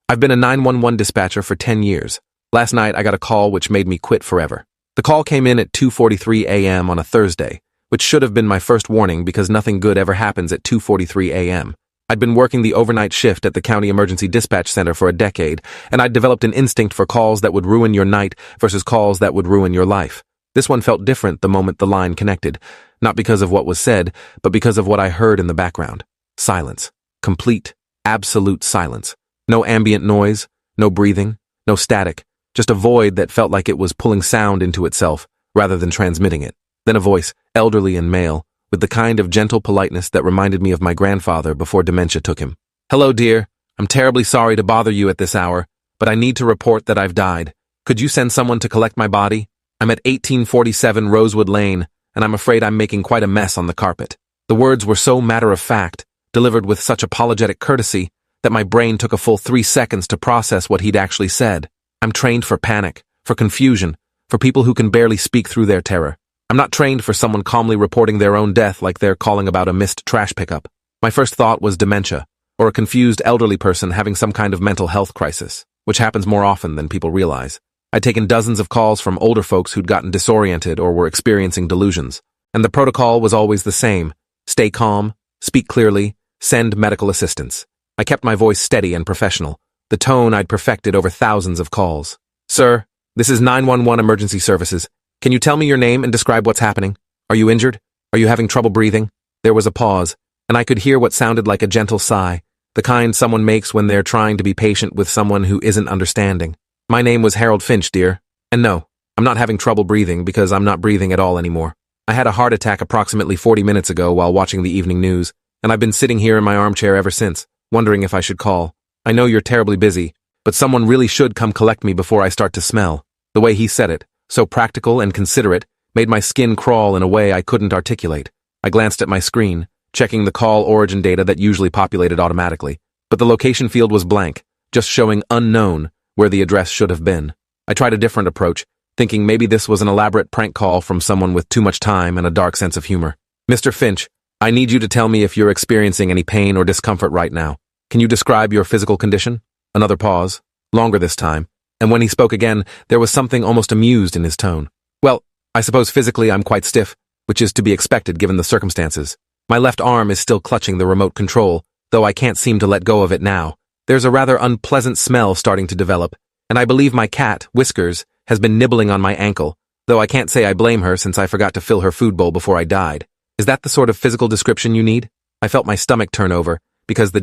I've been a 911 dispatcher for 10 years. Last night, I got a call which made me quit forever. The call came in at 2:43 a.m. on a Thursday, which should have been my first warning because nothing good ever happens at 2:43 a.m. I'd been working the overnight shift at the County Emergency Dispatch Center for a decade, and I'd developed an instinct for calls that would ruin your night versus calls that would ruin your life. This one felt different the moment the line connected, not because of what was said, but because of what I heard in the background. Silence. Complete, absolute silence. No ambient noise, no breathing, no static, just a void that felt like it was pulling sound into itself rather than transmitting it. Then a voice, elderly and male, with the kind of gentle politeness that reminded me of my grandfather before dementia took him. "Hello, dear. I'm terribly sorry to bother you at this hour, but I need to report that I've died. Could you send someone to collect my body? I'm at 1847 Rosewood Lane, and I'm afraid I'm making quite a mess on the carpet." The words were so matter-of-fact, delivered with such apologetic courtesy, that my brain took a full 3 seconds to process what he'd actually said. I'm trained for panic, for confusion, for people who can barely speak through their terror. I'm not trained for someone calmly reporting their own death like they're calling about a missed trash pickup. My first thought was dementia, or a confused elderly person having some kind of mental health crisis, which happens more often than people realize. I'd taken dozens of calls from older folks who'd gotten disoriented or were experiencing delusions, and the protocol was always the same: stay calm, speak clearly, send medical assistance. I kept my voice steady and professional, the tone I'd perfected over thousands of calls. "Sir, this is 911 Emergency Services. Can you tell me your name and describe what's happening? Are you injured? Are you having trouble breathing?" There was a pause, and I could hear what sounded like a gentle sigh, the kind someone makes when they're trying to be patient with someone who isn't understanding. "My name was Harold Finch, dear. And no, I'm not having trouble breathing because I'm not breathing at all anymore. I had a heart attack approximately 40 minutes ago while watching the evening news, and I've been sitting here in my armchair ever since, wondering if I should call. I know you're terribly busy, but someone really should come collect me before I start to smell." The way he said it, so practical and considerate, made my skin crawl in a way I couldn't articulate. I glanced at my screen, checking the call origin data that usually populated automatically, but the location field was blank, just showing unknown where the address should have been. I tried a different approach, thinking maybe this was an elaborate prank call from someone with too much time and a dark sense of humor. "Mr. Finch, I need you to tell me if you're experiencing any pain or discomfort right now. Can you describe your physical condition?" Another pause, longer this time, and when he spoke again, there was something almost amused in his tone. "Well, I suppose physically I'm quite stiff, which is to be expected given the circumstances. My left arm is still clutching the remote control, though I can't seem to let go of it now. There's a rather unpleasant smell starting to develop, and I believe my cat, Whiskers, has been nibbling on my ankle, though I can't say I blame her since I forgot to fill her food bowl before I died. Is that the sort of physical description you need?" I felt my stomach turn over, because the